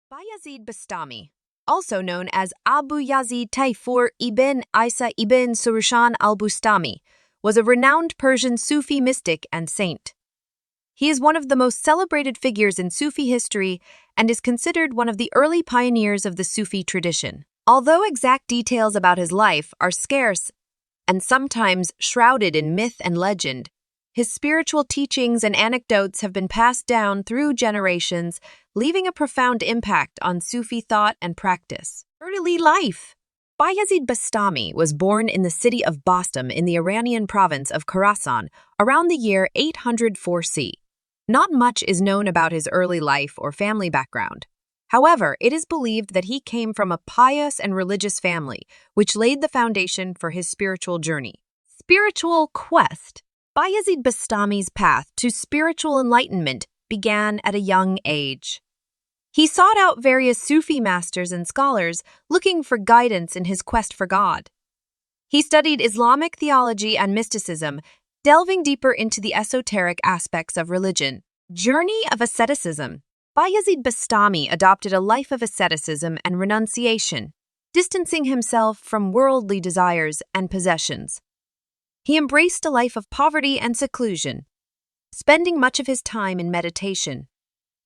Bayazid Bastami, also known as Abu Yazid Tayfur ibn Isa ibn Surushan al-Bustami, was a renowned Persian Sufi mystic and saint. He is one of the most celebrated figures in Sufi history and is considered one of the early pioneers of the Sufi tradition. Although exact details about his life are scarce and sometimes shrouded in myth and legend, his spiritual teachings and anecdotes have been passed down through generations, leaving a profound impact on Sufi thought and practice. Early life. Bayazid Bastami was born in the city of Bastami in the Iranian province of Khorasan around the year 804 C. Not much is known about his early life or family background. However, it is believed that he came from a pious and religious family, which laid the foundation for his spiritual journey. Spiritual quest. Bayazid Bastami's path to spiritual enlightenment began at a young age. He sought out various Sufi masters and scholars looking for guidance in his quest for God. He studied Islamic theology and mysticism, delving deeper into the esoteric aspects of religion. Journey of asceticism. Bayazid Bastami adopted a life of asceticism and renunciation, distancing himself from worldly desires and possessions. He embraced a life of poverty and seclusion, spending much of his time in meditation,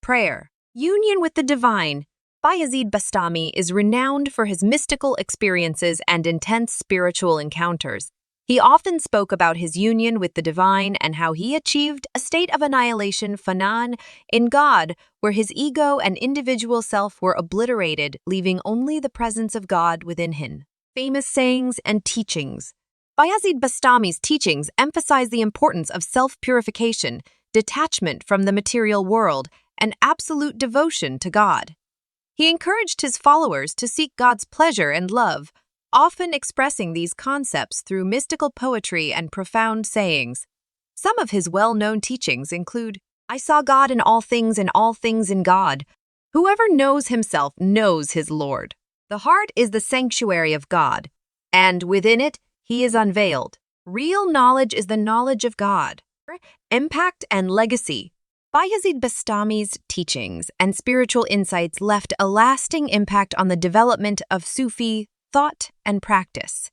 prayer, union with the divine. Bayazid Bastami is renowned for his mystical experiences and intense spiritual encounters. He often spoke about his union with the divine and how he achieved a state of annihilation fanan in God, where his ego and individual self were obliterated, leaving only the presence of God within him. Famous sayings and teachings. Bayazid Bastami's teachings emphasize the importance of self-purification, detachment from the material world, and absolute devotion to God. He encouraged his followers to seek God's pleasure and love, often expressing these concepts through mystical poetry and profound sayings. Some of his well-known teachings include, "I saw God in all things and all things in God. Whoever knows himself knows his Lord. The heart is the sanctuary of God, and within it he is unveiled. Real knowledge is the knowledge of God." Impact and legacy. Bayazid Bastami's teachings and spiritual insights left a lasting impact on the development of Sufi thought and practice.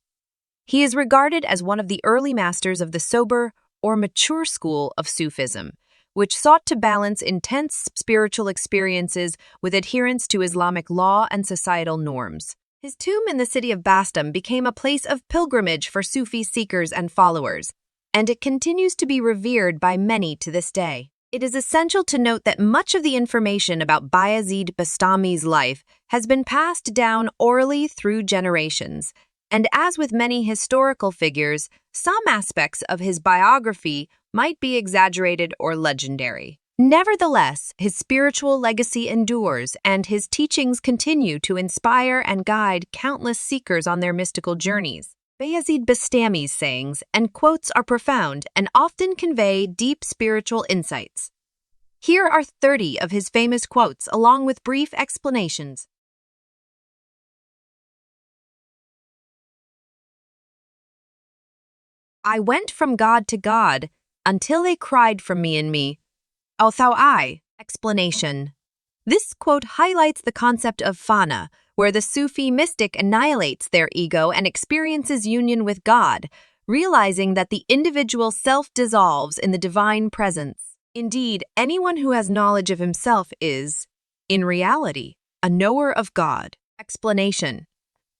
He is regarded as one of the early masters of the sober or mature school of Sufism, which sought to balance intense spiritual experiences with adherence to Islamic law and societal norms. His tomb in the city of Bastami became a place of pilgrimage for Sufi seekers and followers, and it continues to be revered by many to this day. It is essential to note that much of the information about Bayazid Bastami's life has been passed down orally through generations, and as with many historical figures, some aspects of his biography might be exaggerated or legendary. Nevertheless, his spiritual legacy endures, and his teachings continue to inspire and guide countless seekers on their mystical journeys. Bayazid Bastami's sayings and quotes are profound and often convey deep spiritual insights. Here are 30 of his famous quotes along with brief explanations. "I went from God to God until they cried from me in me. O thou I." Explanation. This quote highlights the concept of fana, where the Sufi mystic annihilates their ego and experiences union with God, realizing that the individual self dissolves in the divine presence. Indeed, anyone who has knowledge of himself is, in reality, a knower of God. Explanation.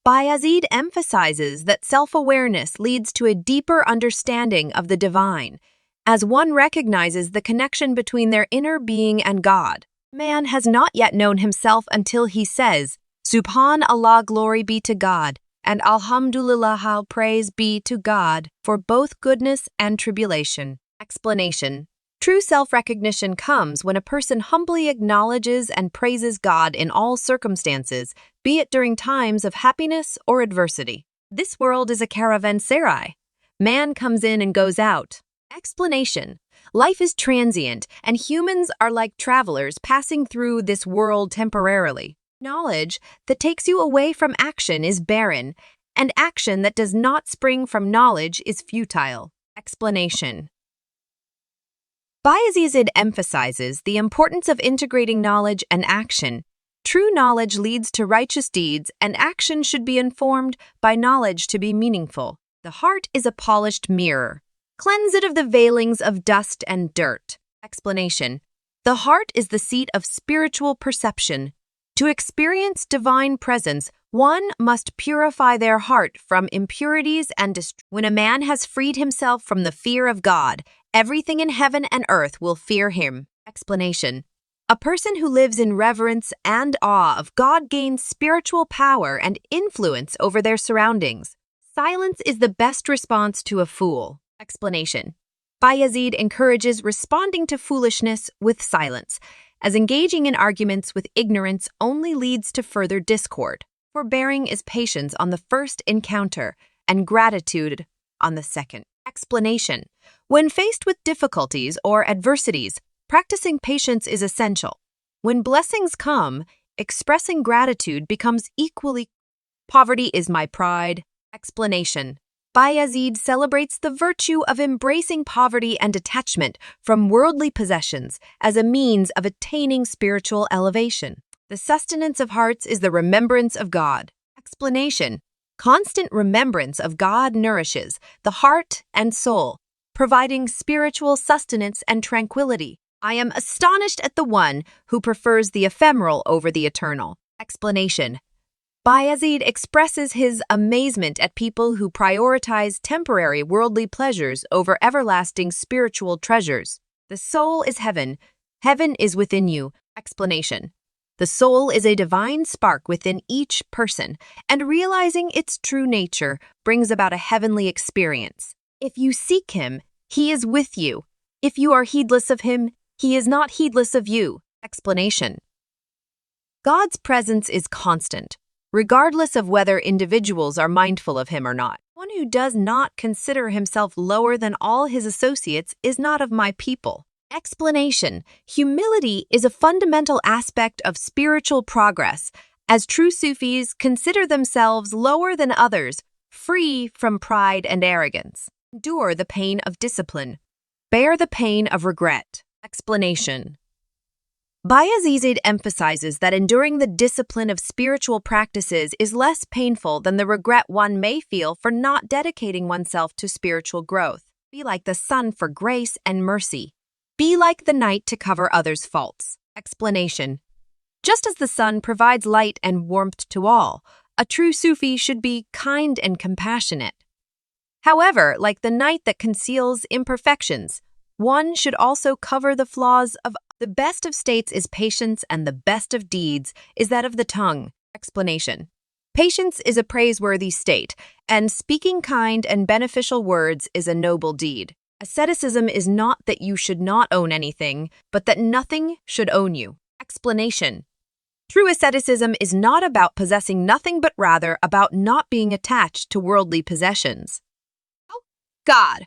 Bayazid emphasizes that self-awareness leads to a deeper understanding of the divine, as one recognizes the connection between their inner being and God. Man has not yet known himself until he says, "Subhanallah, glory be to God, and Alhamdulillah, how praise be to God, for both goodness and tribulation." Explanation. True self-recognition comes when a person humbly acknowledges and praises God in all circumstances, be it during times of happiness or adversity. This world is a caravanserai. Man comes in and goes out. Explanation. Life is transient, and humans are like travelers passing through this world temporarily. Knowledge that takes you away from action is barren, and action that does not spring from knowledge is futile. Explanation. Bayazid emphasizes the importance of integrating knowledge and action, True knowledge leads to righteous deeds, and action should be informed by knowledge to be meaningful. The heart is a polished mirror. Cleanse it of the veilings of dust and dirt. Explanation. The heart is the seat of spiritual perception. To experience divine presence, one must purify their heart from impurities and When a man has freed himself from the fear of God, everything in heaven and earth will fear him. Explanation. A person who lives in reverence and awe of God gains spiritual power and influence over their surroundings. Silence is the best response to a fool. Explanation. Bayazid encourages responding to foolishness with silence, as engaging in arguments with ignorance only leads to further discord. Forbearing is patience on the first encounter and gratitude on the second. Explanation. When faced with difficulties or adversities, practicing patience is essential. When blessings come, expressing gratitude becomes equally. Poverty is my pride. Explanation. Bayazid celebrates the virtue of embracing poverty and detachment from worldly possessions as a means of attaining spiritual elevation. The sustenance of hearts is the remembrance of God. Explanation. Constant remembrance of God nourishes the heart and soul, providing spiritual sustenance and tranquility. I am astonished at the one who prefers the ephemeral over the eternal. Explanation. Bayazid expresses his amazement at people who prioritize temporary worldly pleasures over everlasting spiritual treasures. The soul is heaven. Heaven is within you. Explanation. The soul is a divine spark within each person, and realizing its true nature brings about a heavenly experience. If you seek him, he is with you. If you are heedless of him, he is not heedless of you. Explanation. God's presence is constant, regardless of whether individuals are mindful of him or not. One who does not consider himself lower than all his associates is not of my people. Explanation. Humility is a fundamental aspect of spiritual progress, as true Sufis consider themselves lower than others, free from pride and arrogance. Endure the pain of discipline. Bear the pain of regret. Explanation. Bayazid emphasizes that enduring the discipline of spiritual practices is less painful than the regret one may feel for not dedicating oneself to spiritual growth. Be like the sun for grace and mercy. Be like the night to cover others' faults. Explanation. Just as the sun provides light and warmth to all, a true Sufi should be kind and compassionate. However, like the night that conceals imperfections, one should also cover the flaws of the best of states is patience, and the best of deeds is that of the tongue. Explanation. Patience is a praiseworthy state, and speaking kind and beneficial words is a noble deed. Asceticism is not that you should not own anything, but that nothing should own you. Explanation. True asceticism is not about possessing nothing, but rather about not being attached to worldly possessions. Oh, God.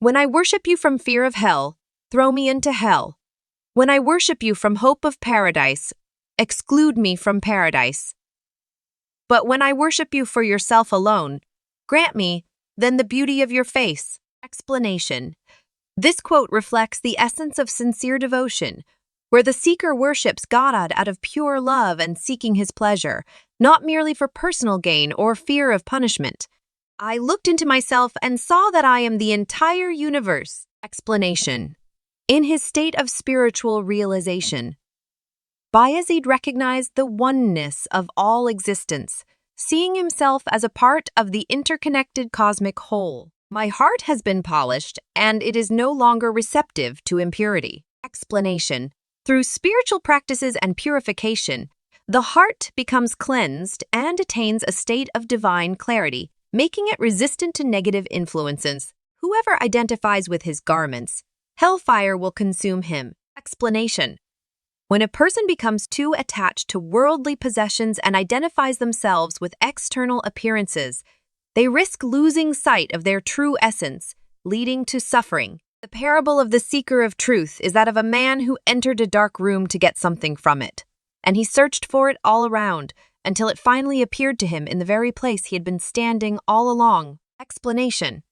When I worship you from fear of hell, throw me into hell. When I worship you from hope of paradise, exclude me from paradise. But when I worship you for yourself alone, grant me then the beauty of your face. Explanation. This quote reflects the essence of sincere devotion, where the seeker worships God out of pure love and seeking his pleasure, not merely for personal gain or fear of punishment. I looked into myself and saw that I am the entire universe. Explanation. In his state of spiritual realization, Bayazid recognized the oneness of all existence, seeing himself as a part of the interconnected cosmic whole. My heart has been polished, and it is no longer receptive to impurity. Explanation. Through spiritual practices and purification, the heart becomes cleansed and attains a state of divine clarity, making it resistant to negative influences. Whoever identifies with his garments, hellfire will consume him. Explanation. When a person becomes too attached to worldly possessions and identifies themselves with external appearances, they risk losing sight of their true essence, leading to suffering. The parable of the seeker of truth is that of a man who entered a dark room to get something from it, and he searched for it all around until it finally appeared to him in the very place he had been standing all along. Explanation.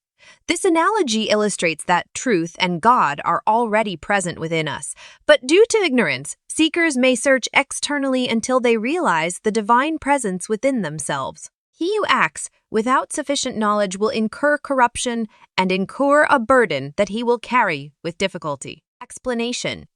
This analogy illustrates that truth and God are already present within us, but due to ignorance, seekers may search externally until they realize the divine presence within themselves. He who acts without sufficient knowledge will incur corruption and incur a burden that he will carry with difficulty. Explanation.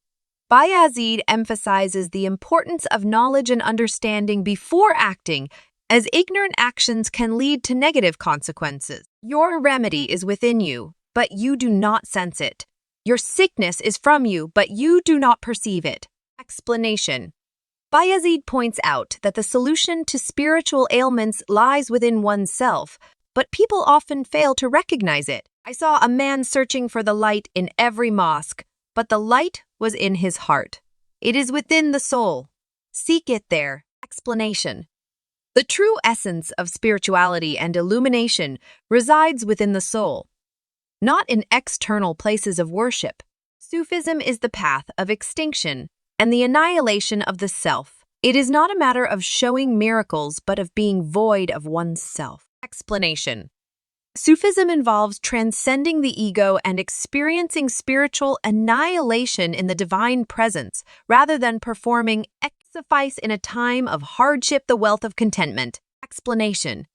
Bayazid emphasizes the importance of knowledge and understanding before acting, as ignorant actions can lead to negative consequences. Your remedy is within you, but you do not sense it. Your sickness is from you, but you do not perceive it. Explanation. Bayazid points out that the solution to spiritual ailments lies within oneself, but people often fail to recognize it. I saw a man searching for the light in every mosque, but the light was in his heart. It is within the soul. Seek it there. Explanation. The true essence of spirituality and illumination resides within the soul, not in external places of worship. Sufism is the path of extinction and the annihilation of the self. It is not a matter of showing miracles, but of being void of oneself. Explanation. Sufism involves transcending the ego and experiencing spiritual annihilation in the divine presence, rather than performing suffice in a time of hardship the wealth of contentment. Explanation.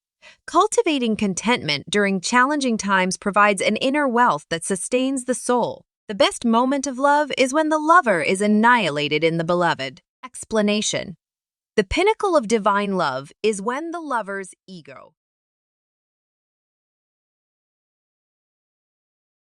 Cultivating contentment during challenging times provides an inner wealth that sustains the soul. The best moment of love is when the lover is annihilated in the beloved. Explanation. The pinnacle of divine love is when the lover's ego